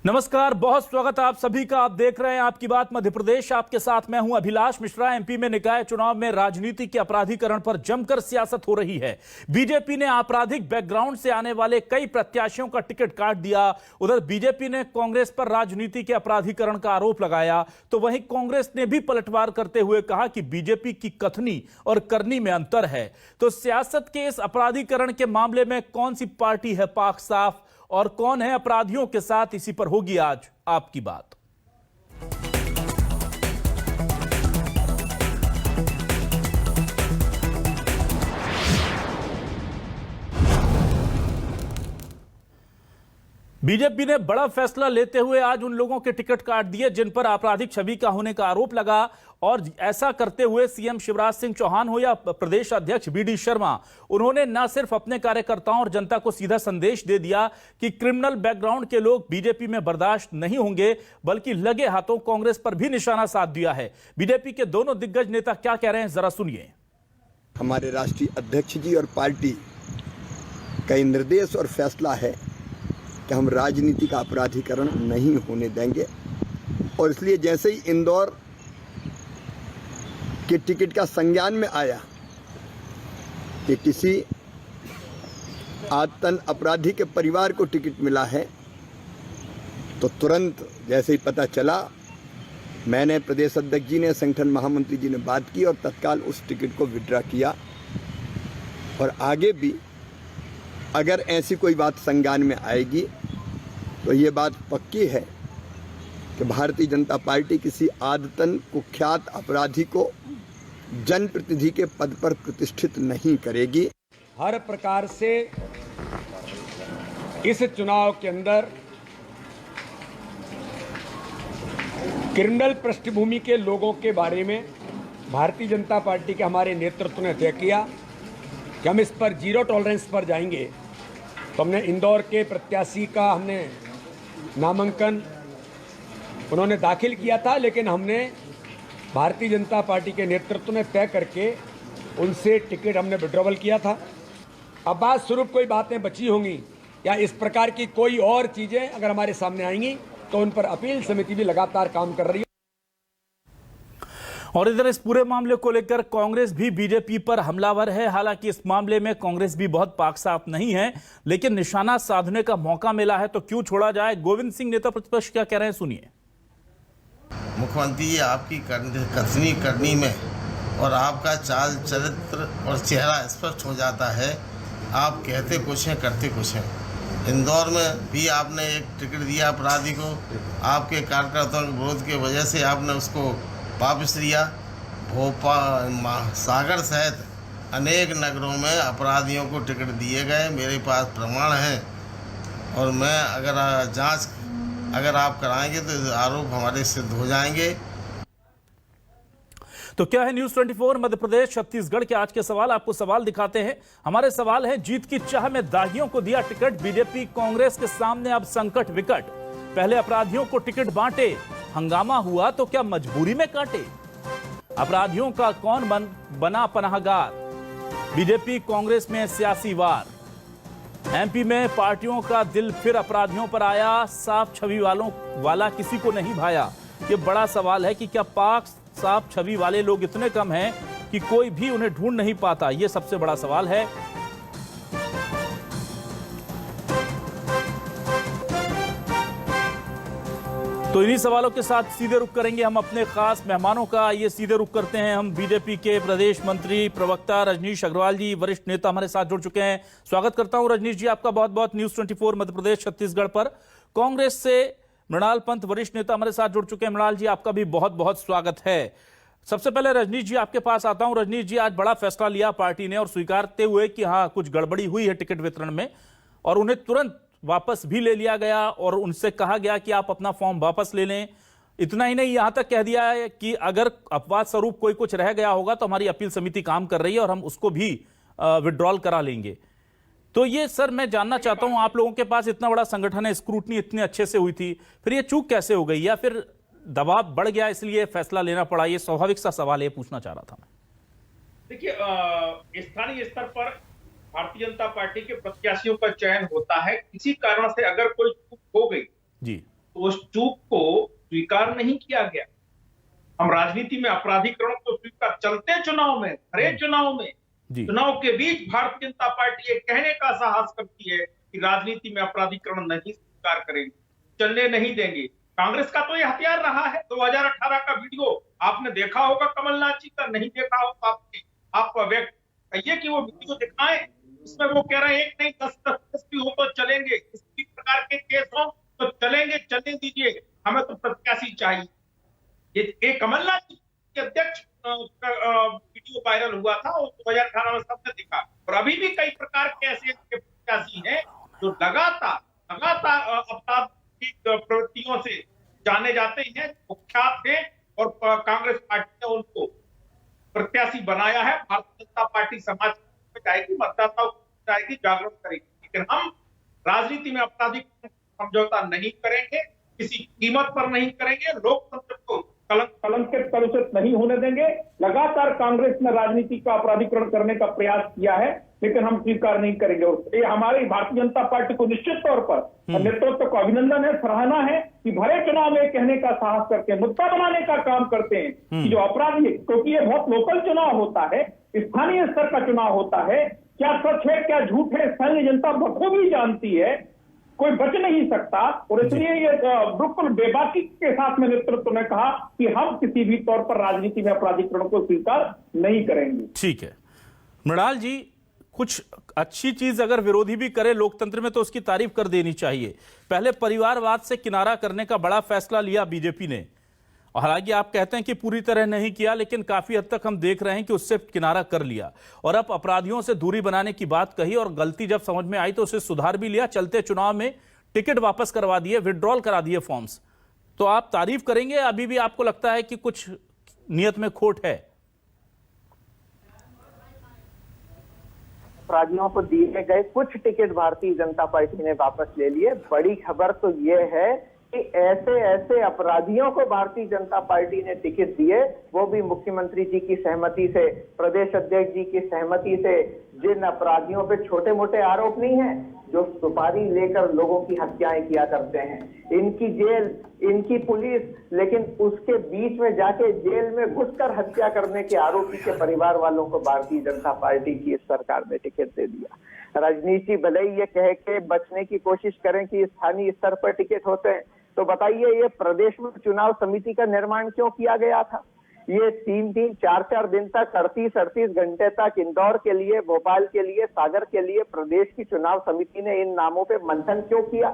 नमस्कार, बहुत स्वागत है आप सभी का। आप देख रहे हैं आपकी बात मध्य प्रदेश। आपके साथ मैं हूं अभिलाष मिश्रा। एमपी में निकाय चुनाव में राजनीति के अपराधीकरण पर जमकर सियासत हो रही है। बीजेपी ने आपराधिक बैकग्राउंड से आने वाले कई प्रत्याशियों का टिकट काट दिया। उधर बीजेपी ने कांग्रेस पर राजनीति के अपराधीकरण का आरोप लगाया, तो वहीं कांग्रेस ने भी पलटवार करते हुए कहा कि बीजेपी की कथनी और करनी में अंतर है। तो सियासत के इस अपराधीकरण के मामले में कौन सी पार्टी है पाक साफ और कौन है अपराधियों के साथ, इसी पर होगी आज आपकी बात। बीजेपी ने बड़ा फैसला लेते हुए आज उन लोगों के टिकट काट दिए जिन पर आपराधिक छवि का होने का आरोप लगा। और ऐसा करते हुए सीएम शिवराज सिंह चौहान हो या प्रदेश अध्यक्ष बीडी शर्मा, उन्होंने न सिर्फ अपने कार्यकर्ताओं और जनता को सीधा संदेश दे दिया कि क्रिमिनल बैकग्राउंड के लोग बीजेपी में बर्दाश्त नहीं होंगे, बल्कि लगे हाथों कांग्रेस पर भी निशाना साध दिया है। बीजेपी के दोनों दिग्गज नेता क्या कह रहे हैं, जरा सुनिए। हमारे राष्ट्रीय अध्यक्ष जी और पार्टी का निर्देश और फैसला है कि हम राजनीति का अपराधीकरण नहीं होने देंगे। और इसलिए जैसे ही इंदौर के टिकट का संज्ञान में आया कि किसी आतंक अपराधी के परिवार को टिकट मिला है, तो तुरंत जैसे ही पता चला, मैंने, प्रदेश अध्यक्ष जी ने, संगठन महामंत्री जी ने बात की और तत्काल उस टिकट को विड्रॉ किया। और आगे भी अगर ऐसी कोई बात संज्ञान में आएगी तो ये बात पक्की है कि भारतीय जनता पार्टी किसी आदतन कुख्यात अपराधी को जनप्रतिनिधि के पद पर प्रतिष्ठित नहीं करेगी। हर प्रकार से इस चुनाव के अंदर क्रिमिनल पृष्ठभूमि के लोगों के बारे में भारतीय जनता पार्टी के हमारे नेतृत्व ने तय किया कि हम इस पर जीरो टॉलरेंस पर जाएंगे। तो हमने इंदौर के प्रत्याशी का हमने नामांकन उन्होंने दाखिल किया था, लेकिन हमने भारतीय जनता पार्टी के नेतृत्व में तय करके उनसे टिकट हमने विड्रॉवल किया था। अब बात स्वरूप कोई बातें बची होंगी या इस प्रकार की कोई और चीज़ें अगर हमारे सामने आएंगी तो उन पर अपील समिति भी लगातार काम कर रही है। और इधर इस पूरे मामले को लेकर कांग्रेस भी बीजेपी पर हमलावर है। हालांकि इस मामले में कांग्रेस भी बहुत पाक साफ नहीं है, लेकिन निशाना साधने का मौका मिला है तो क्यों छोड़ा जाए। गोविंद सिंह नेता प्रतिपक्ष क्या कह रहे हैं, सुनिए। मुख्यमंत्री जी, आपकी कथनी करनी में और आपका चाल चरित्र और चेहरा स्पष्ट हो जाता है। आप कहते कुछ हैं, करते कुछ हैं। इंदौर में भी आपने एक टिकट दिया अपराधी को, आपके कार्यकर्ताओं के विरोध की वजह से आपने उसको वापस लिया। भोपाल, सागर सहित अनेक नगरों में अपराधियों को टिकट दिए गए, मेरे पास प्रमाण हैं। और मैं जांच अगर आप कराएंगे तो आरोप हमारे सिद्ध हो जाएंगे। तो क्या है न्यूज़ 24 मध्य प्रदेश छत्तीसगढ़ के आज के सवाल, आपको सवाल दिखाते हैं। हमारे सवाल है, जीत की चाह में दागियों को दिया टिकट बीजेपी, कांग्रेस के सामने अब संकट विकट। पहले अपराधियों को टिकट बांटे, हंगामा हुआ तो क्या मजबूरी में काटे। अपराधियों का कौन बना पनाहगार, बीजेपी कांग्रेस में सियासी वार। एमपी में पार्टियों का दिल फिर अपराधियों पर आया, साफ छवि वाला किसी को नहीं भाया। ये बड़ा सवाल है कि क्या पाक साफ छवि वाले लोग इतने कम हैं कि कोई भी उन्हें ढूंढ नहीं पाता। ये सबसे बड़ा सवाल है। तो इन्हीं सवालों के साथ सीधे रुख करेंगे हम अपने खास मेहमानों का। ये सीधे रुख करते हैं हम बीजेपी के प्रदेश मंत्री प्रवक्ता रजनीश अग्रवाल जी, वरिष्ठ नेता हमारे साथ जुड़ चुके हैं। स्वागत करता हूं रजनीश जी आपका बहुत बहुत न्यूज़ 24 मध्य प्रदेश छत्तीसगढ़ पर। कांग्रेस से मृणाल पंत वरिष्ठ नेता हमारे साथ जुड़ चुके हैं। मृणाल जी आपका भी बहुत बहुत स्वागत है। सबसे पहले रजनीश जी आपके पास आता हूं। रजनीश जी, आज बड़ा फैसला लिया पार्टी ने और स्वीकारते हुए कि हाँ कुछ गड़बड़ी हुई है टिकट वितरण में, और उन्हें तुरंत वापस भी ले लिया गया और उनसे कहा गया कि आप अपना फॉर्म वापस ले लें। इतना ही नहीं, यहां तक कह दिया है कि अगर अपवाद स्वरूप कोई कुछ रह गया होगा तो हमारी अपील समिति काम कर रही है और हम उसको भी विड्रॉल करा लेंगे। तो ये सर मैं जानना चाहता हूं, आप लोगों के पास इतना बड़ा संगठन है, स्क्रूटनी इतने अच्छे से हुई थी, फिर ये चूक कैसे हो गई, या फिर दबाव बढ़ गया इसलिए फैसला लेना पड़ा। ये स्वाभाविक सा सवाल ये पूछना चाह रहा था मैं। देखिए, स्थानीय स्तर पर भारतीय जनता पार्टी के प्रत्याशियों का चयन होता है। किसी कारण से अगर कोई चूक हो गई जी, तो उस चूक को स्वीकार नहीं किया गया। हम राजनीति में अपराधीकरण को स्वीकार, चलते चुनाव में, हरे चुनाव में, जी। चुनाव के बीच भारतीय जनता पार्टी ये कहने का साहस करती है कि राजनीति में अपराधीकरण नहीं स्वीकार करेंगे, चलने नहीं देंगे। कांग्रेस का तो ये हथियार रहा है। 2018 का वीडियो आपने देखा होगा कमलनाथ जी का, नहीं देखा होगा आपने, आप व्यक्त कहिए कि वो वीडियो दिखाएं। इसमें वो कह रहे हैं 1 नहीं 10 भी हो तो चलेंगे, किसी प्रकार के केस हो तो चलेंगे, चलने दीजिए, हमें तो प्रत्याशी चाहिए। ये कमलनाथ जी के अध्यक्ष वीडियो वायरल हुआ था और 2018 में सबने देखा। और अभी भी कई प्रकार के ऐसे प्रत्याशी हैं जो लगातार आपराधिक प्रवृत्तियों से जाने जाते हैं, कुख्यात हैं, और कांग्रेस पार्टी ने उनको प्रत्याशी बनाया है। भारतीय जनता पार्टी समाज में जाएगी, मतदाताओं को जाएगी, जागरूक करेगी, लेकिन हम राजनीति में आपराधिक समझौता नहीं करेंगे, किसी कीमत पर नहीं करेंगे, लोकतंत्र को कलंकित कलुषित नहीं होने देंगे। लगातार कांग्रेस ने राजनीति का अपराधीकरण करने का प्रयास किया है, लेकिन हम स्वीकार नहीं करेंगे। ये हमारी भारतीय जनता पार्टी को निश्चित तौर पर नेतृत्व को अभिनंदन है, सराहना है कि भरे चुनाव में कहने का साहस करते हैं, मुद्दा बनाने का काम करते हैं कि जो अपराधी, क्योंकि ये बहुत लोकल चुनाव होता है, स्थानीय स्तर का चुनाव होता है, क्या सच है क्या झूठ है स्थानीय जनता बखूबी जानती है, कोई बच नहीं सकता। और इसलिए ये बिल्कुल बेबाकी के साथ में नेतृत्व ने कहा कि हम किसी भी तौर पर राजनीति में अपराधीकरण को स्वीकार नहीं करेंगे। ठीक है मृणाल जी, कुछ अच्छी चीज अगर विरोधी भी करे लोकतंत्र में तो उसकी तारीफ कर देनी चाहिए। पहले परिवारवाद से किनारा करने का बड़ा फैसला लिया बीजेपी ने, हालांकि आप कहते हैं कि पूरी तरह नहीं किया, लेकिन काफी हद तक हम देख रहे हैं कि उससे किनारा कर लिया। और अब अपराधियों से दूरी बनाने की बात कही और गलती जब समझ में आई तो उसे सुधार भी लिया। चलते चुनाव में टिकट वापस करवा दिए, विड्रॉल करा दिए फॉर्म्स। तो आप तारीफ करेंगे, अभी भी आपको लगता है कि कुछ नियत में खोट है? अपराधियों को दिए गए कुछ टिकट भारतीय जनता पार्टी ने वापस ले लिए। बड़ी खबर तो यह है कि ऐसे ऐसे अपराधियों को भारतीय जनता पार्टी ने टिकट दिए, वो भी मुख्यमंत्री जी की सहमति से, प्रदेश अध्यक्ष जी की सहमति से, जिन अपराधियों पे छोटे मोटे आरोप नहीं है, जो सुपारी लेकर लोगों की हत्याएं किया करते हैं, इनकी जेल, इनकी पुलिस, लेकिन उसके बीच में जाके जेल में घुसकर हत्या करने के आरोपी के परिवार वालों को भारतीय जनता पार्टी की सरकार ने टिकट दे दिया। राजनीति भले ही ये कह के बचने की कोशिश करें कि स्थानीय स्तर पर टिकट होते हैं, तो बताइए ये प्रदेश में चुनाव समिति का निर्माण क्यों किया गया था? ये 3-3, 4-4 दिन तक, 38-38 घंटे तक इंदौर के लिए, भोपाल के लिए, सागर के लिए प्रदेश की चुनाव समिति ने इन नामों पे मंथन क्यों किया?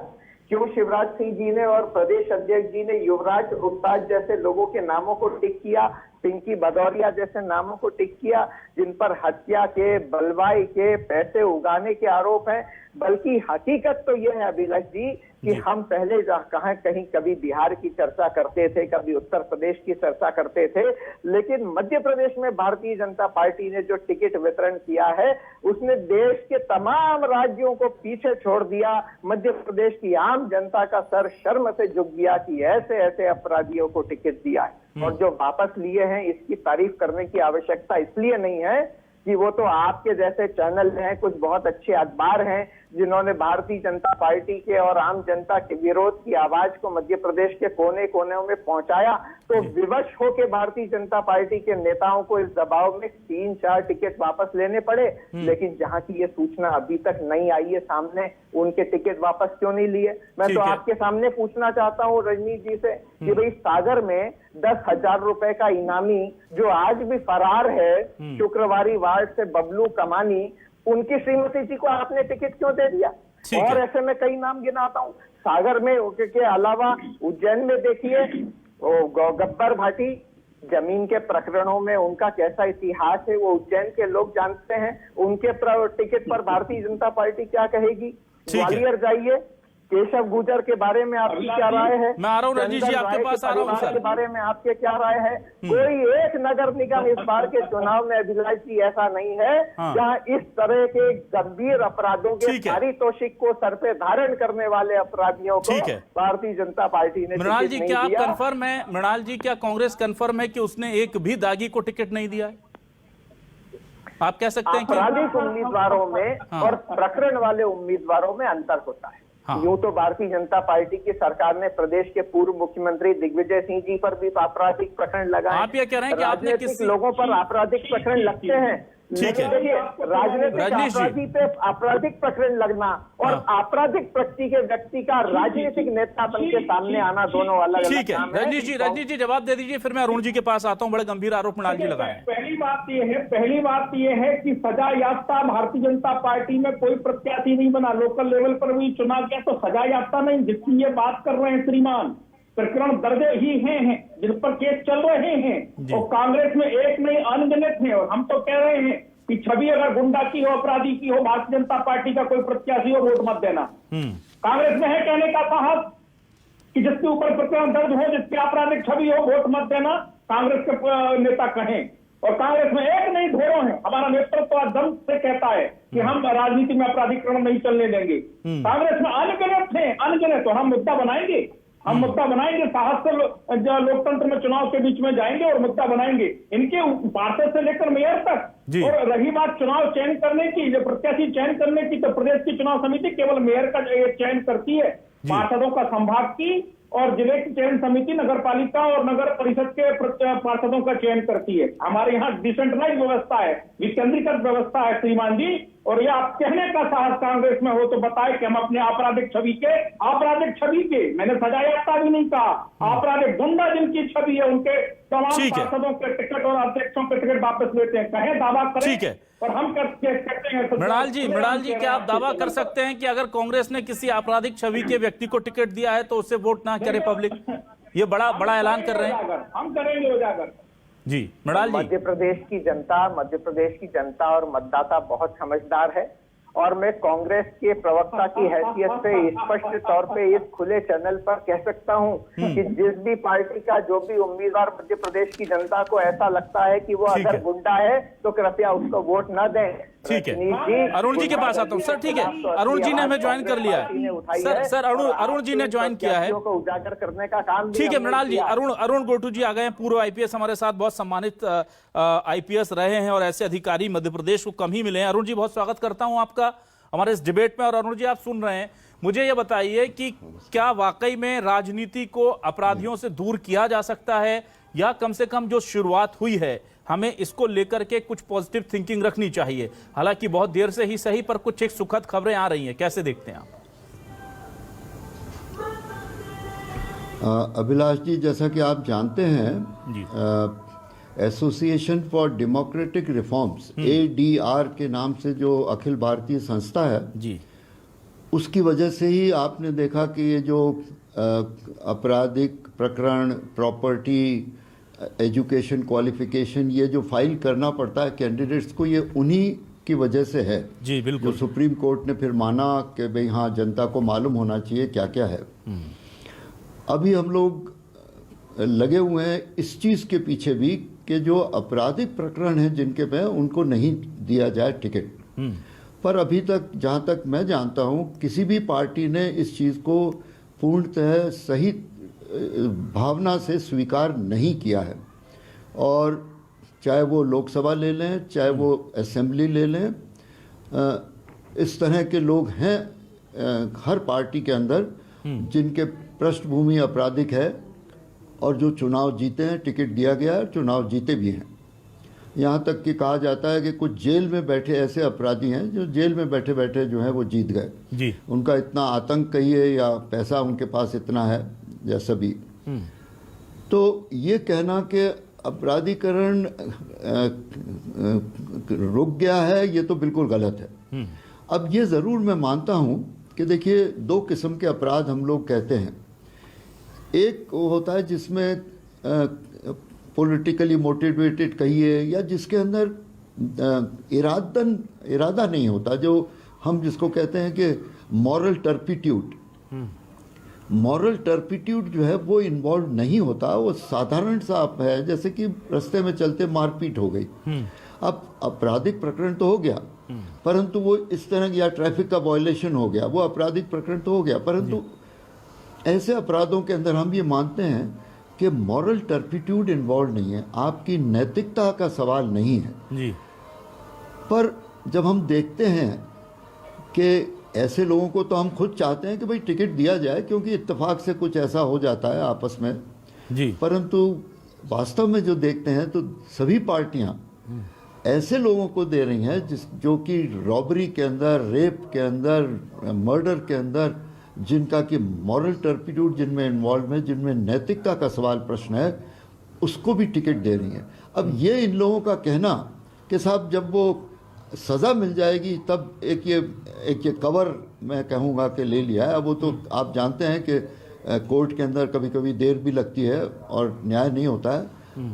क्यों शिवराज सिंह जी ने और प्रदेश अध्यक्ष जी ने युवराज उपताज जैसे लोगों के नामों को टिक किया, पिंकी भदौरिया जैसे नामों को टिक किया, जिन पर हत्या के, बलवाई के, पैसे उगाने के आरोप हैं? बल्कि हकीकत तो यह है अभिलाष जी कि हम पहले कहीं कभी बिहार की चर्चा करते थे, कभी उत्तर प्रदेश की चर्चा करते थे, लेकिन मध्य प्रदेश में भारतीय जनता पार्टी ने जो टिकट वितरण किया है उसने देश के तमाम राज्यों को पीछे छोड़ दिया। मध्य प्रदेश की आम जनता का सर शर्म से झुक गया कि ऐसे ऐसे अपराधियों को टिकट दिया है। और जो वापस लिए हैं, इसकी तारीफ करने की आवश्यकता इसलिए नहीं है कि वो तो आपके जैसे चैनल हैं, कुछ बहुत अच्छे अखबार हैं जिन्होंने भारतीय जनता पार्टी के और आम जनता के विरोध की आवाज को मध्य प्रदेश के कोने कोने में पहुंचाया, तो विवश होकर भारतीय जनता पार्टी के नेताओं को इस दबाव में 3-4 टिकट वापस लेने पड़े। लेकिन जहां की ये सूचना अभी तक नहीं आई है सामने, उनके टिकट वापस क्यों नहीं लिए? मैं तो आपके सामने पूछना चाहता हूँ रजनीश जी से कि भाई सागर में 10,000 रुपए का इनामी जो आज भी फरार है, शुक्रवारी वार्ड से बबलू कमानी, उनकी श्रीमती जी को आपने टिकट क्यों दे दिया? और ऐसे में कई नाम गिनाता हूँ सागर में के अलावा उज्जैन में देखिए गब्बर भाटी, जमीन के प्रकरणों में उनका कैसा इतिहास है वो उज्जैन के लोग जानते हैं। उनके टिकट पर भारतीय जनता पार्टी क्या कहेगी? ग्वालियर जाइए, केशव गुर्जर के बारे में आपकी क्या राय है? मैं आ रहा हूँ रजनीश जी, आपके पास आ रहा हूँ सर। के बारे में आपके क्या राय है? कोई एक नगर निगम इस बार के चुनाव में अभिलाष जी ऐसा नहीं है जहां इस तरह के गंभीर अपराधों के पारितोषिक को सर पे धारण करने वाले अपराधियों को भारतीय जनता पार्टी ने मृणाल जी क्या आप कंफर्म है? मृणाल जी क्या कांग्रेस कंफर्म है कि उसने एक भी दागी को टिकट नहीं दिया है? आप कह सकते हैं कि आपराधिक उम्मीदवारों में और प्रकरण वाले उम्मीदवारों में अंतर होता है। हाँ। यूं तो भारतीय जनता पार्टी की सरकार ने प्रदेश के पूर्व मुख्यमंत्री दिग्विजय सिंह जी पर भी आपराधिक प्रकरण लगाए। आप ये कह रहे हैं कि आपने राजनीतिक किसी लोगों पर आपराधिक प्रकरण लगते हैं, ठीक है। देखिए राजनीतिक रजनीश जी। अपराधी पे आपराधिक प्रकरण लगना और आपराधिक प्रकृति के व्यक्ति का राजनीतिक नेतापन के सामने आना दोनों अलग अलग ठीक है। काम है। रजनीश जी जवाब दे दीजिए, फिर मैं अरुण जी के पास आता हूं। बड़े गंभीर आरोप मृणाल जी लगाए हैं। पहली बात ये है कि सजा याफ्ता भारतीय जनता पार्टी में कोई प्रत्याशी नहीं बना। लोकल लेवल पर भी चुनाव किया तो सजा याफ्ता नहीं, जिसकी ये बात कर रहे हैं श्रीमान, प्रकरण दर्ज ही हैं जिन पर केस चल रहे हैं और कांग्रेस में एक नहीं अनगिनत है। और हम तो कह रहे हैं कि छवि अगर गुंडा की हो, अपराधी की हो, भारतीय जनता पार्टी का कोई प्रत्याशी हो, वोट मत देना। कांग्रेस में है कहने का साहस कि जिसके ऊपर प्रकरण दर्ज हो, जिसकी आपराधिक छवि हो, वोट मत देना, कांग्रेस के नेता कहें। और कांग्रेस में एक नहीं ढेरों है। हमारा नेतृत्व दम से कहता है कि हम राजनीति में आपराधिकरण नहीं चलने देंगे। कांग्रेस में अनगिनत है, अनगिनत। तो हम मुद्दा बनाएंगे, साहस से लोकतंत्र में चुनाव के बीच में जाएंगे और मुद्दा बनाएंगे, इनके पार्षद से लेकर मेयर तक। और रही बात चुनाव चयन करने की, जो प्रत्याशी चयन करने की, तो प्रदेश की चुनाव समिति केवल मेयर का चयन करती है, पार्षदों का संभाग की और जिले की चयन समिति नगर पालिका और नगर परिषद के पार्षदों का चयन करती है। हमारे यहाँ डिसेंट्रलाइज व्यवस्था है, विकेंद्रीकृत व्यवस्था है श्रीमान जी। और ये आप कहने का साहस कांग्रेस में हो तो बताए कि हम अपने आपराधिक छवि के मैंने सजायाफ्ता भी नहीं कहा, आपराधिक गुंडा जिनकी छवि है उनके तमाम पार्षदों के टिकट और अध्यक्षों के टिकट वापस लेते हैं। कहें, दावा करें। ठीक है। और हम करते हैं। मृणाल जी क्या आप दावा कर सकते हैं कि अगर कांग्रेस ने किसी आपराधिक छवि के व्यक्ति को टिकट दिया है तो उससे वोट ना करे पब्लिक? ये बड़ा ऐलान कर रहे हैं। हम करेंगे उजागर। जी मृणाल जी। मध्य प्रदेश की जनता और मतदाता बहुत समझदार है और मैं कांग्रेस के प्रवक्ता की हैसियत से स्पष्ट तौर पे इस खुले चैनल पर कह सकता हूं कि जिस भी पार्टी का जो भी उम्मीदवार मध्य प्रदेश की जनता को ऐसा लगता है कि वो अगर गुंडा है तो कृपया उसको वोट न दें। ठीक है, अरुण जी के पास आता हूँ। सर ठीक है, अरुण जी ने हमें ज्वाइन कर लिया है। सर अरुण जी ने ज्वाइन किया है, उजागर करने का काम। ठीक है मृणाल जी। अरुण गोटू जी आ गए हैं, पूर्व आईपीएस, हमारे साथ बहुत सम्मानित आईपीएस रहे हैं और ऐसे अधिकारी मध्य प्रदेश को कम ही मिले हैं। अरुण जी बहुत स्वागत करता हूं आपका हमारे इस डिबेट में। और अरुण जी आप सुन रहे हैं, मुझे ये बताइए कि क्या वाकई में राजनीति को अपराधियों से दूर किया जा सकता है, या कम से कम जो शुरुआत हुई है हमें इसको लेकर के कुछ पॉजिटिव थिंकिंग रखनी चाहिए? हालांकि बहुत देर से ही सही, पर कुछ एक सुखद खबरें आ रही हैं, कैसे देखते हैं आप? अभिलाष जी, जैसा कि आप जानते हैं, association for democratic reforms ADR के नाम से जो अखिल भारतीय संस्था है जी, उसकी वजह से ही आपने देखा कि ये जो आपराधिक प्रकरण, प्रॉपर्टी, एजुकेशन क्वालिफिकेशन, ये जो फाइल करना पड़ता है कैंडिडेट्स को, ये उन्हीं की वजह से है। जी बिल्कुल। जो सुप्रीम कोर्ट ने फिर माना कि भाई हाँ, जनता को मालूम होना चाहिए क्या क्या है। अभी हम लोग लगे हुए हैं इस चीज़ के पीछे भी कि जो आपराधिक प्रकरण हैं जिनके पे उनको नहीं दिया जाए टिकट। पर अभी तक, जहाँ तक मैं जानता हूँ, किसी भी पार्टी ने इस चीज़ को पूर्णतः सही भावना से स्वीकार नहीं किया है। और चाहे वो लोकसभा ले लें, चाहे वो असेंबली ले लें, इस तरह के लोग हैं हर पार्टी के अंदर जिनके पृष्ठभूमि आपराधिक है और जो चुनाव जीते हैं, टिकट दिया गया है, चुनाव जीते भी हैं। यहाँ तक कि कहा जाता है कि कुछ जेल में बैठे ऐसे अपराधी हैं जो जेल में बैठे बैठे जो है वो जीत गए जी। उनका इतना आतंक कहिए या पैसा उनके पास इतना है जैसा भी। तो ये कहना कि अपराधीकरण रुक गया है, ये तो बिल्कुल गलत है। अब ये ज़रूर मैं मानता हूँ कि देखिए, दो किस्म के अपराध हम लोग कहते हैं। एक वो होता है जिसमें पॉलिटिकली मोटिवेटेड कहिए, या जिसके अंदर इरादा नहीं होता, जो हम जिसको कहते हैं कि मॉरल टर्पिट्यूड। मॉरल टर्पिट्यूड जो है वो इन्वॉल्व नहीं होता, वो साधारण सा है, जैसे कि रास्ते में चलते मारपीट हो गई। अब आपराधिक प्रकरण तो हो गया, परंतु वो इस तरह, या ट्रैफिक का वायलेशन हो गया, वो आपराधिक प्रकरण तो हो गया, परंतु ऐसे अपराधों के अंदर हम ये मानते हैं कि मॉरल टर्पिट्यूड इन्वॉल्व नहीं है, आपकी नैतिकता का सवाल नहीं है जी। पर जब हम देखते हैं कि ऐसे लोगों को तो हम खुद चाहते हैं कि भाई टिकट दिया जाए, क्योंकि इत्तेफाक से कुछ ऐसा हो जाता है आपस में जी। परंतु वास्तव में जो देखते हैं तो सभी पार्टियां ऐसे लोगों को दे रही हैं जो कि रॉबरी के अंदर, रेप के अंदर, मर्डर के अंदर, जिनका कि मॉरल टर्पिट्यूड जिनमें इन्वॉल्व है, जिनमें नैतिकता का सवाल प्रश्न है, उसको भी टिकट दे रही हैं। अब ये इन लोगों का कहना कि साहब जब वो सज़ा मिल जाएगी तब एक ये कवर मैं कहूँगा कि ले लिया है। अब वो तो आप जानते हैं कि कोर्ट के अंदर कभी कभी देर भी लगती है और न्याय नहीं होता है,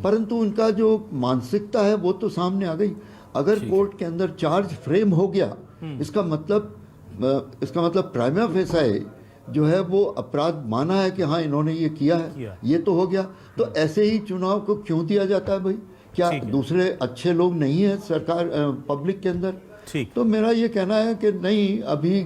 परंतु उनका जो मानसिकता है वो तो सामने आ गई। अगर कोर्ट के अंदर चार्ज फ्रेम हो गया, इसका मतलब प्राइमा फेसाए जो है वो अपराध माना है कि हाँ इन्होंने ये किया है, ये तो हो गया। तो ऐसे ही चुनाव को क्यों दिया जाता है भाई? क्या दूसरे अच्छे लोग नहीं है सरकार पब्लिक के अंदर? तो मेरा ये कहना है कि नहीं, अभी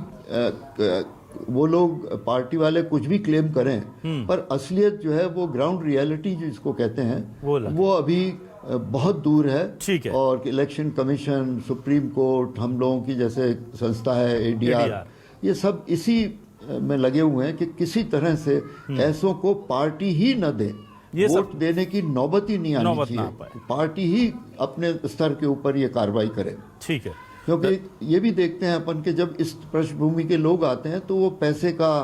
वो लोग पार्टी वाले कुछ भी क्लेम करें, पर असलियत जो है वो ग्राउंड रियलिटी जिसको कहते हैं वो अभी बहुत दूर है। और इलेक्शन कमीशन, सुप्रीम कोर्ट, हम लोगों की जैसे संस्था है ADR, ये सब इसी में लगे हुए हैं कि किसी तरह से ऐसों को पार्टी ही न दे, वोट देने की नौबत ही नहीं आनी चाहिए, पार्टी ही अपने स्तर के ऊपर ये कार्रवाई करे। ठीक है, क्योंकि ये भी देखते हैं अपन कि जब इस पृष्ठभूमि के लोग आते हैं तो वो पैसे का,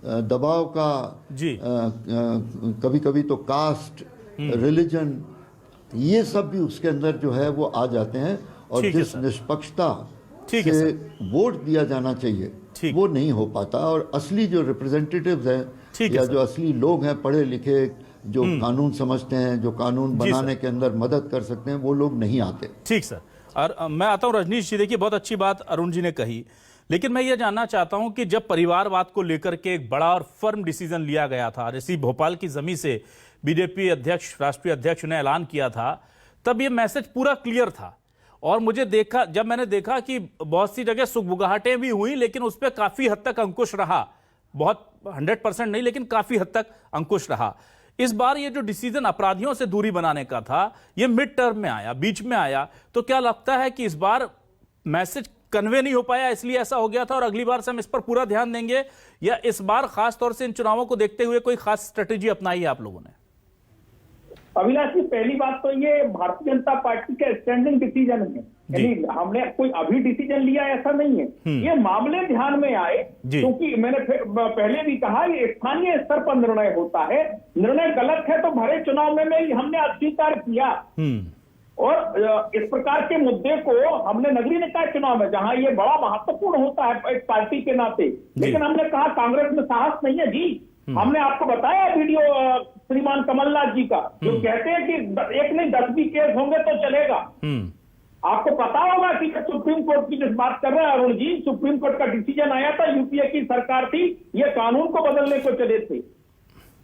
दबाव का, कभी कभी तो कास्ट, रिलीजन, ये सब भी उसके अंदर जो है वो आ जाते हैं, और जिस निष्पक्षता से वोट दिया जाना चाहिए वो नहीं हो पाता। और असली जो रिप्रेजेंटेटिव्स हैं या जो असली लोग हैं, पढ़े लिखे, जो कानून समझते हैं, जो कानून बनाने के अंदर मदद कर सकते हैं, वो लोग नहीं आते। ठीक सर, और मैं आता हूं रजनीश जी। देखिए, बहुत अच्छी बात अरुण जी ने कही, लेकिन मैं ये जानना चाहता हूं कि जब परिवारवाद को लेकर के एक बड़ा और फर्म डिसीजन लिया गया था, इसी भोपाल की जमीन से बीजेपी अध्यक्ष, राष्ट्रीय अध्यक्ष ने ऐलान किया था, तब ये मैसेज पूरा क्लियर था। और जब मैंने देखा कि बहुत सी जगह सुगबुगाहटें भी हुई, लेकिन उस पर काफी हद तक अंकुश रहा, बहुत 100% नहीं, लेकिन काफी हद तक अंकुश रहा। इस बार ये जो डिसीजन अपराधियों से दूरी बनाने का था, ये मिड टर्म में आया, बीच में आया, तो क्या लगता है कि इस बार मैसेज कन्वे नहीं हो पाया, इसलिए ऐसा हो गया था, और अगली बार से हम इस पर पूरा ध्यान देंगे, या इस बार खास तौर से इन चुनावों को देखते हुए कोई खास स्ट्रेटेजी अपनाई है आप लोगों ने? अभिलाष जी, पहली बात तो ये भारतीय जनता पार्टी का स्टैंडिंग डिसीजन है, यानी हमने कोई अभी डिसीजन लिया ऐसा नहीं है। ये मामले ध्यान में आए, क्योंकि मैंने पहले भी कहा ये स्थानीय स्तर पर निर्णय होता है, निर्णय गलत है तो भरे चुनाव में हमने अस्वीकार किया, और इस प्रकार के मुद्दे को हमने नगरीय निकाय चुनाव में, जहां ये बड़ा महत्वपूर्ण होता है एक पार्टी के नाते, लेकिन हमने कहा कांग्रेस में साहस नहीं है जी। हमने आपको बताया वीडियो श्रीमान कमलनाथ जी का, जो कहते हैं कि एक नहीं 10 भी केस होंगे तो चलेगा। आपको पता होगा कि सुप्रीम कोर्ट की जिस बात कर रहे हैं अरुण जी, सुप्रीम कोर्ट का डिसीजन आया था, यूपीए की सरकार थी, ये कानून को बदलने को चले थे,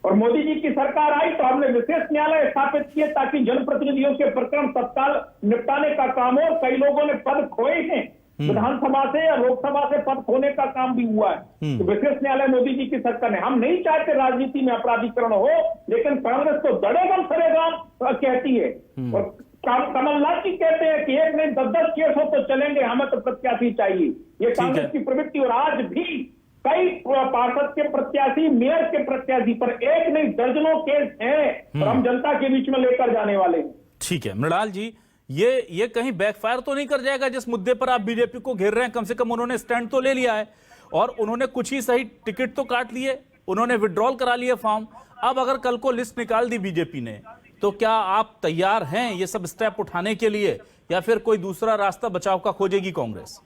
और मोदी जी की सरकार आई तो हमने विशेष न्यायालय स्थापित किए ताकि जनप्रतिनिधियों के प्रकरण तत्काल निपटाने का काम हो। कई लोगों ने पद खोए हैं, विधानसभा से या लोकसभा से पद खोने का काम भी हुआ है, तो विशेष न्यायालय मोदी जी की सरकार ने। हम नहीं चाहते राजनीति में अपराधीकरण हो, लेकिन कांग्रेस तो दड़ेगम सरेगम कहती है, और कमलनाथ जी कहते हैं कि एक नहीं 10-10 केस हो तो चलेंगे, हमें तो प्रत्याशी चाहिए। ये कांग्रेस की प्रवृत्ति, और आज भी कई पार्षद के प्रत्याशी, मेयर के प्रत्याशी पर एक नहीं दर्जनों केस हैं, और हम जनता के बीच में लेकर जाने वाले हैं। ठीक है मृणाल जी, ये कहीं बैकफायर तो नहीं कर जाएगा? जिस मुद्दे पर आप बीजेपी को घेर रहे हैं, कम से कम उन्होंने स्टैंड तो ले लिया है, और उन्होंने कुछ ही सही टिकट तो काट लिए, उन्होंने विड्रॉल करा लिए फॉर्म। अब अगर कल को लिस्ट निकाल दी बीजेपी ने, तो क्या आप तैयार हैं ये सब स्टेप उठाने के लिए, या फिर कोई दूसरा रास्ता बचाव का खोजेगी कांग्रेस?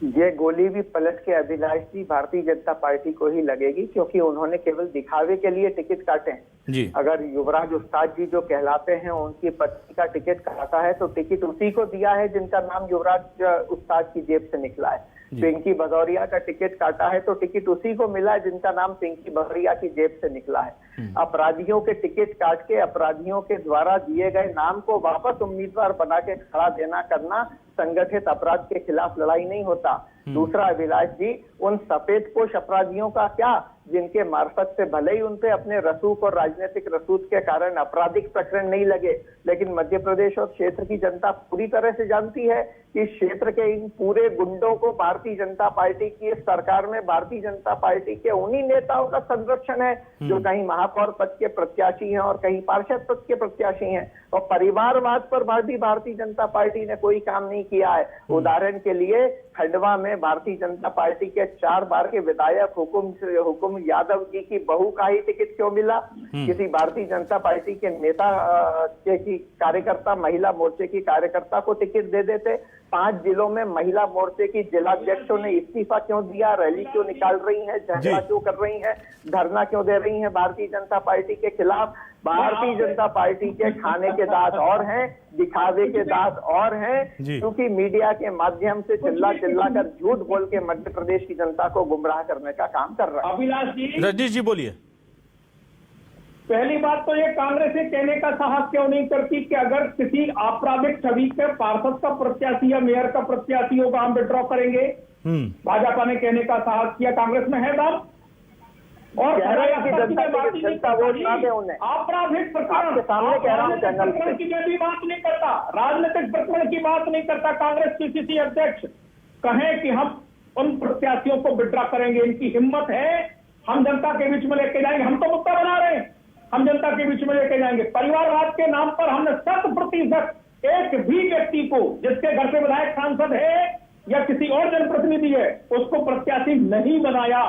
ये गोली भी पलट के अभिलाष जी भारतीय जनता पार्टी को ही लगेगी, क्योंकि उन्होंने केवल दिखावे के लिए टिकट काटे हैं। अगर युवराज उस्ताद जी जो कहलाते हैं उनकी पत्नी का टिकट काटा है तो टिकट उसी को दिया है जिनका नाम युवराज उस्ताद की जेब से निकला है। पिंकी भदौरिया का टिकट काटा है तो टिकट उसी को मिला है जिनका नाम पिंकी भदौरिया की जेब से निकला है। अपराधियों के टिकट काट के अपराधियों के द्वारा दिए गए नाम को वापस उम्मीदवार बना के खड़ा देना करना संगठित अपराध के खिलाफ लड़ाई नहीं होता। दूसरा, अभिलाष जी, उन सफेदपोश अपराधियों का क्या, जिनके मार्फत से भले ही उनपे अपने रसूख और राजनीतिक रसूख के कारण आपराधिक प्रकरण नहीं लगे, लेकिन मध्य प्रदेश और क्षेत्र की जनता पूरी तरह से जानती है कि इस क्षेत्र के इन पूरे गुंडों को भारतीय जनता पार्टी की इस सरकार में भारतीय जनता पार्टी के उन्हीं नेताओं का संरक्षण है जो कहीं महापौर पद के प्रत्याशी हैं और कहीं पार्षद पद के प्रत्याशी हैं। और परिवारवाद पर भारतीय जनता पार्टी ने कोई काम नहीं किया है। उदाहरण के लिए खंडवा में भारतीय जनता पार्टी के 4 बार के विधायक हुकुम यादव जी की बहू का ही टिकट क्यों मिला? किसी भारतीय जनता पार्टी के नेता की कार्यकर्ता, महिला मोर्चे की कार्यकर्ता को टिकट दे देते। 5 जिलों में महिला मोर्चे की जिलाध्यक्षों ने इस्तीफा क्यों दिया? रैली क्यों निकाल रही है? झगड़ा क्यों कर रही है? धरना क्यों दे रही है भारतीय जनता पार्टी के खिलाफ? भारतीय जनता पार्टी के खाने के दांत और हैं, दिखावे के दांत और हैं, क्योंकि मीडिया के माध्यम से चिल्ला कर झूठ बोल के मध्य प्रदेश की जनता को गुमराह करने का काम कर रहा है। अभिलाष जी, रजनीश जी बोलिए। पहली बात तो ये कांग्रेस ये कहने का साहस क्यों नहीं करती कि अगर किसी आपराधिक छवि के पार्षद का प्रत्याशी या मेयर का प्रत्याशी होगा हम विड्रॉ करेंगे। भाजपा ने कहने का साहस किया, कांग्रेस में है दम। और जनता वोट ना दे उन्हें। आपराधिक प्रकरण सामने कह रहा हूँ, प्रकरण की मैं भी बात नहीं करता, राजनीतिक प्रकरण की बात नहीं करता। कांग्रेस पीसीसी अध्यक्ष कहें कि हम उन प्रत्याशियों को विड्रॉ करेंगे, इनकी हिम्मत है, हम जनता के बीच में लेके जाएंगे। हम तो मुद्दा बना रहे हैं, हम जनता के बीच में लेके जाएंगे। परिवारवाद के नाम पर हमने 100% एक भी व्यक्ति को जिसके घर से विधायक सांसद है या किसी और जनप्रतिनिधि है उसको प्रत्याशी नहीं बनाया,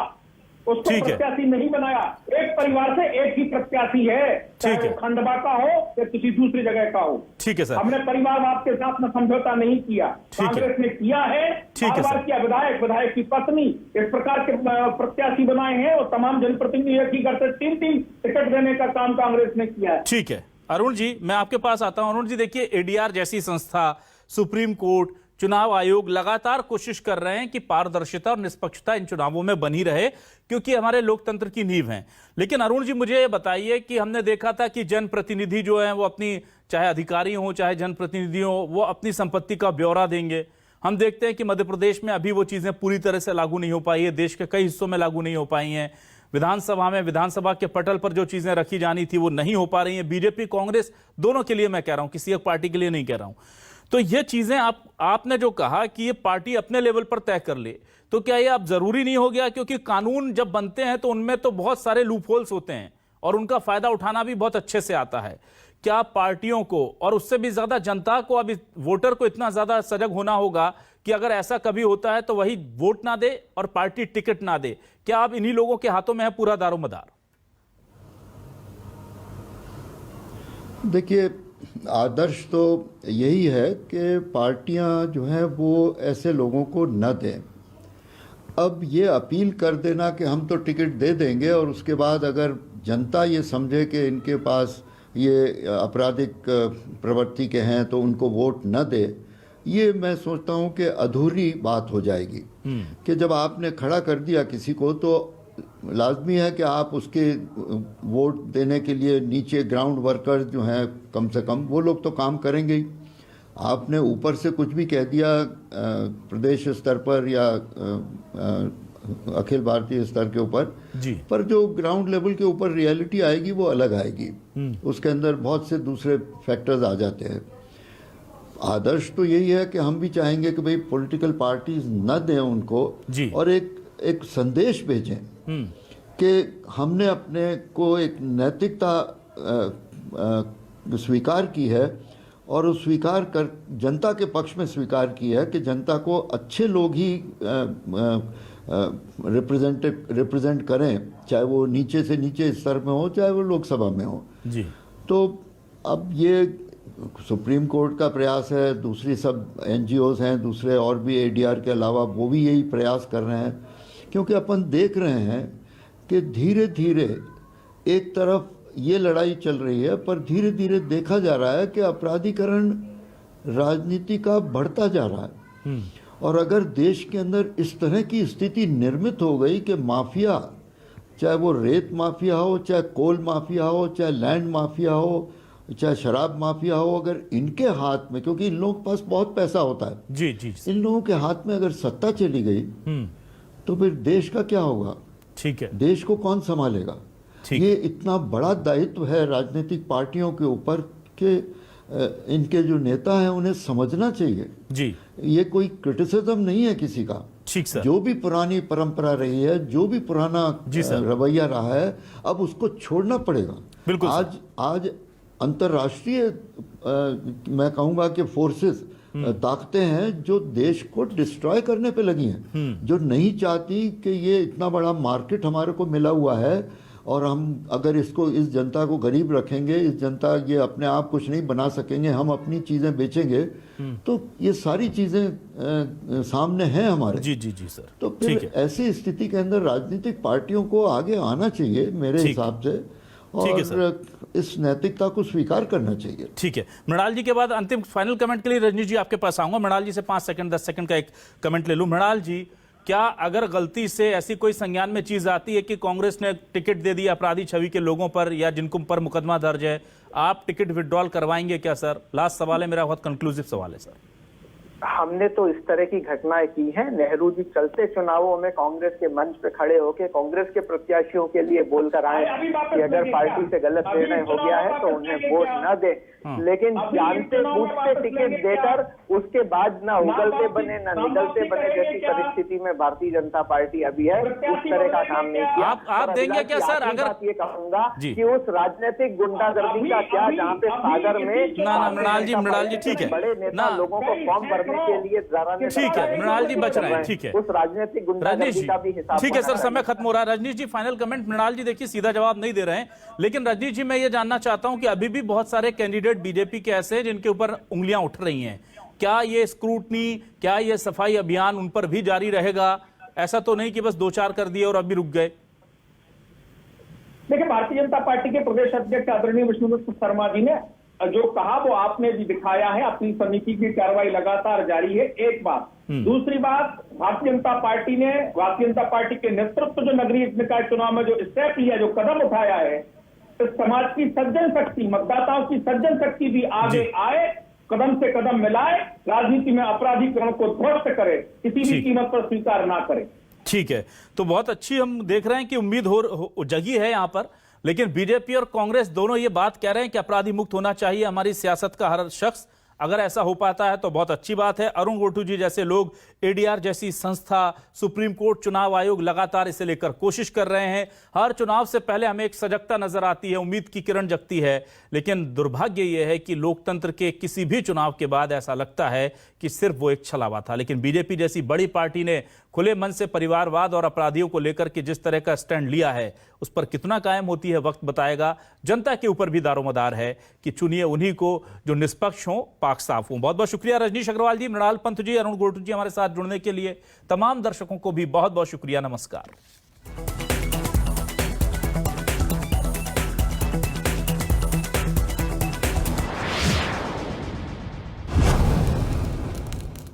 उसको प्रत्याशी नहीं बनाया। एक परिवार से एक ही प्रत्याशी है, चाहे वो खंडवा का हो या किसी दूसरी जगह का हो। ठीक है सर, हमने परिवारवाद के साथ में समझौता नहीं किया, कांग्रेस ने किया है। किया विधायक की पत्नी इस प्रकार के प्रत्याशी बनाए हैं और तमाम जनप्रतिनिधि एक ही घर से 3-3 टिकट देने का काम कांग्रेस ने किया है। ठीक है अरुण जी, मैं आपके पास आता हूं। अरुण जी देखिए, एडीआर जैसी संस्था, सुप्रीम कोर्ट, चुनाव आयोग लगातार कोशिश कर रहे हैं कि पारदर्शिता और निष्पक्षता इन चुनावों में बनी रहे, क्योंकि हमारे लोकतंत्र की नींव हैं। लेकिन अरुण जी मुझे ये बताइए कि हमने देखा था कि जनप्रतिनिधि जो हैं वो अपनी, चाहे अधिकारी हो चाहे जनप्रतिनिधि हो, वो अपनी संपत्ति का ब्यौरा देंगे। हम देखते हैं कि मध्य प्रदेश में अभी वो चीजें पूरी तरह से लागू नहीं हो पाई है, देश के कई हिस्सों में लागू नहीं हो पाई हैं। विधानसभा में, विधानसभा के पटल पर जो चीजें रखी जानी थी वो नहीं हो पा रही हैं। बीजेपी कांग्रेस दोनों के लिए मैं कह रहा हूं, किसी एक पार्टी के लिए नहीं कह रहा हूं। तो ये चीजें आपने जो कहा कि ये पार्टी अपने लेवल पर तय कर ले, तो क्या ये अब जरूरी नहीं हो गया? क्योंकि कानून जब बनते हैं तो उनमें तो बहुत सारे लूपहोल्स होते हैं और उनका फायदा उठाना भी बहुत अच्छे से आता है। क्या पार्टियों को और उससे भी ज्यादा जनता को, अभी वोटर को इतना ज्यादा सजग होना होगा कि अगर ऐसा कभी होता है तो वही वोट ना दे और पार्टी टिकट ना दे? क्या अब इन्हीं लोगों के हाथों में है पूरा दारोमदार? देखिए, आदर्श तो यही है कि पार्टियां जो हैं वो ऐसे लोगों को न दें। अब ये अपील कर देना कि हम तो टिकट दे देंगे और उसके बाद अगर जनता ये समझे कि इनके पास ये आपराधिक प्रवृत्ति के हैं तो उनको वोट न दे, ये मैं सोचता हूँ कि अधूरी बात हो जाएगी। कि जब आपने खड़ा कर दिया किसी को तो लाजमी है कि आप उसके वोट देने के लिए नीचे ग्राउंड वर्कर्स जो हैं कम से कम वो लोग तो काम करेंगे ही। आपने ऊपर से कुछ भी कह दिया प्रदेश स्तर पर या अखिल भारतीय स्तर के ऊपर, पर जो ग्राउंड लेवल के ऊपर रियलिटी आएगी वो अलग आएगी। उसके अंदर बहुत से दूसरे फैक्टर्स आ जाते हैं। आदर्श तो यही है कि हम भी चाहेंगे कि भाई पॉलिटिकल पार्टीज न दें उनको और एक संदेश भेजें कि हमने अपने को एक नैतिकता स्वीकार की है और उस स्वीकार कर जनता के पक्ष में स्वीकार की है कि जनता को अच्छे लोग ही रिप्रेजेंट करें, चाहे वो नीचे से नीचे स्तर में हो चाहे वो लोकसभा में हो। तो अब ये सुप्रीम कोर्ट का प्रयास है, दूसरी सब एनजीओज हैं, दूसरे और भी एडीआर के अलावा वो भी यही प्रयास कर रहे हैं, क्योंकि अपन देख रहे हैं कि धीरे धीरे एक तरफ ये लड़ाई चल रही है पर धीरे धीरे देखा जा रहा है कि अपराधीकरण राजनीति का बढ़ता जा रहा है। और अगर देश के अंदर इस तरह की स्थिति निर्मित हो गई कि माफिया, चाहे वो रेत माफिया हो, चाहे कोल माफिया हो, चाहे लैंड माफिया हो, चाहे शराब माफिया हो, अगर इनके हाथ में, क्योंकि इन लोगों के पास बहुत पैसा होता है, जी जी इन लोगों के हाथ में अगर सत्ता चली गई तो फिर देश का क्या होगा? ठीक है, देश को कौन संभालेगा? ठीक। ये इतना बड़ा दायित्व है राजनीतिक पार्टियों के ऊपर कि इनके जो नेता हैं उन्हें समझना चाहिए। जी ये कोई क्रिटिसिज्म नहीं है किसी का। ठीक सर, जो भी पुरानी परंपरा रही है, जो भी पुराना जी सर। रवैया रहा है, अब उसको छोड़ना पड़ेगा। बिल्कुल सर। आज अंतर्राष्ट्रीय मैं कहूंगा कि फोर्सेस, ताकतें हैं जो देश को डिस्ट्रॉय करने पे लगी हैं, जो नहीं चाहती कि ये इतना बड़ा मार्केट हमारे को मिला हुआ है और हम अगर इसको, इस जनता को गरीब रखेंगे, इस जनता ये अपने आप कुछ नहीं बना सकेंगे, हम अपनी चीजें बेचेंगे, तो ये सारी चीजें सामने हैं हमारे। जी जी जी सर, तो ठीक फिर है, ऐसी स्थिति के अंदर राजनीतिक पार्टियों को आगे आना चाहिए मेरे ठीक। हिसाब से, ठीक है और इस नैतिकता को स्वीकार करना चाहिए। ठीक है। मृणाल जी के बाद अंतिम फाइनल कमेंट के लिए रजनीश जी आपके पास आऊंगा। मृणाल जी से 5 सेकंड 10 सेकंड का एक कमेंट ले लूं। मृणाल जी, क्या अगर गलती से ऐसी कोई संज्ञान में चीज आती है कि कांग्रेस ने टिकट दे दी अपराधी छवि के लोगों पर या जिनको पर मुकदमा दर्ज है, आप टिकट विड्रॉल करवाएंगे क्या सर? लास्ट सवाल है मेरा, बहुत कंक्लूसिव सवाल है सर। हमने तो इस तरह की घटनाएं की हैं। नेहरू जी चलते चुनावों में कांग्रेस के मंच पे खड़े होकर कांग्रेस के प्रत्याशियों के लिए बोलकर आए कि अगर पार्टी से गलत निर्णय हो गया है तो उन्हें वोट न दे, लेकिन जानते बूझते टिकट देकर उसके बाद न उगलते बने न निगलते बने जैसी परिस्थिति में भारतीय जनता पार्टी अभी है, उस तरह का काम नहीं किया। आप देंगे क्या सर? अगर ये कहूंगा कि उस राजनीतिक गुंडागर्दी का क्या, जहाँ पे सागर में ना मृणाल जी ठीक है बड़े नेता लोगों को फॉर्म भरने के लिए ठीक है, मृणाल जी बच रहे हैं, ठीक है, उस राजनीतिक गुंडागर्दी का भी हिसाब। ठीक है सर, समय खत्म हो रहा है। रजनीश जी फाइनल कमेंट। मृणाल जी देखिए सीधा जवाब नहीं दे रहे हैं, लेकिन रजनीश जी मैं ये जानना चाहता हूं कि अभी भी बहुत सारे कैंडिडेट बीजेपी के ऐसे हैं जिनके ऊपर उंगलियां उठ रही हैं, क्या ये स्क्रूटनी, क्या ये सफाई अभियान उन पर भी जारी रहेगा? ऐसा तो नहीं कि बस 2-4 कर दिए और अभी रुक गए। देखिए, भारतीय जनता पार्टी के प्रदेश अध्यक्ष आदरणीय विष्णुदत्त शर्मा जी ने जो कहा वो आपने भी दिखाया है। अपनी समिति की कार्रवाई लगातार जारी है, एक बात। दूसरी बात, भारतीय जनता पार्टी ने, भारतीय जनता पार्टी के नेतृत्व जो नगरीय निकाय चुनाव में जो स्टेप लिया, जो कदम उठाया है, तो समाज की सज्जन शक्ति, मतदाताओं की सज्जन शक्ति भी आगे आए, कदम से कदम मिलाए, राजनीति में अपराधीकरण को ध्वस्त करे, किसी भी कीमत पर स्वीकार ना करे। ठीक है, तो बहुत अच्छी हम देख रहे हैं कि उम्मीद हो जगी है यहां पर, लेकिन बीजेपी और कांग्रेस दोनों ये बात कह रहे हैं कि अपराधी मुक्त होना चाहिए हमारी सियासत का हर शख्स। अगर ऐसा हो पाता है तो बहुत अच्छी बात है। अरुण गोटू जी जैसे लोग, एडीआर जैसी संस्था, सुप्रीम कोर्ट, चुनाव आयोग लगातार इसे लेकर कोशिश कर रहे हैं। हर चुनाव से पहले हमें एक सजगता नजर आती है, उम्मीद की किरण जगती है, लेकिन दुर्भाग्य यह है कि लोकतंत्र के किसी भी चुनाव के बाद ऐसा लगता है कि सिर्फ वो एक छलावा था। लेकिन बीजेपी जैसी बड़ी पार्टी ने खुले मन से परिवारवाद और अपराधियों को लेकर के जिस तरह का स्टैंड लिया है, उस पर कितना कायम होती है वक्त बताएगा। जनता के ऊपर भी दारोमदार है कि चुनिए उन्हीं को जो निष्पक्ष हो, पाक साफ हो। बहुत बहुत शुक्रिया रजनीश अग्रवाल जी, मृणाल पंत जी, अरुण गोटू जी हमारे साथ जुड़ने के लिए। तमाम दर्शकों को भी बहुत बहुत शुक्रिया। नमस्कार।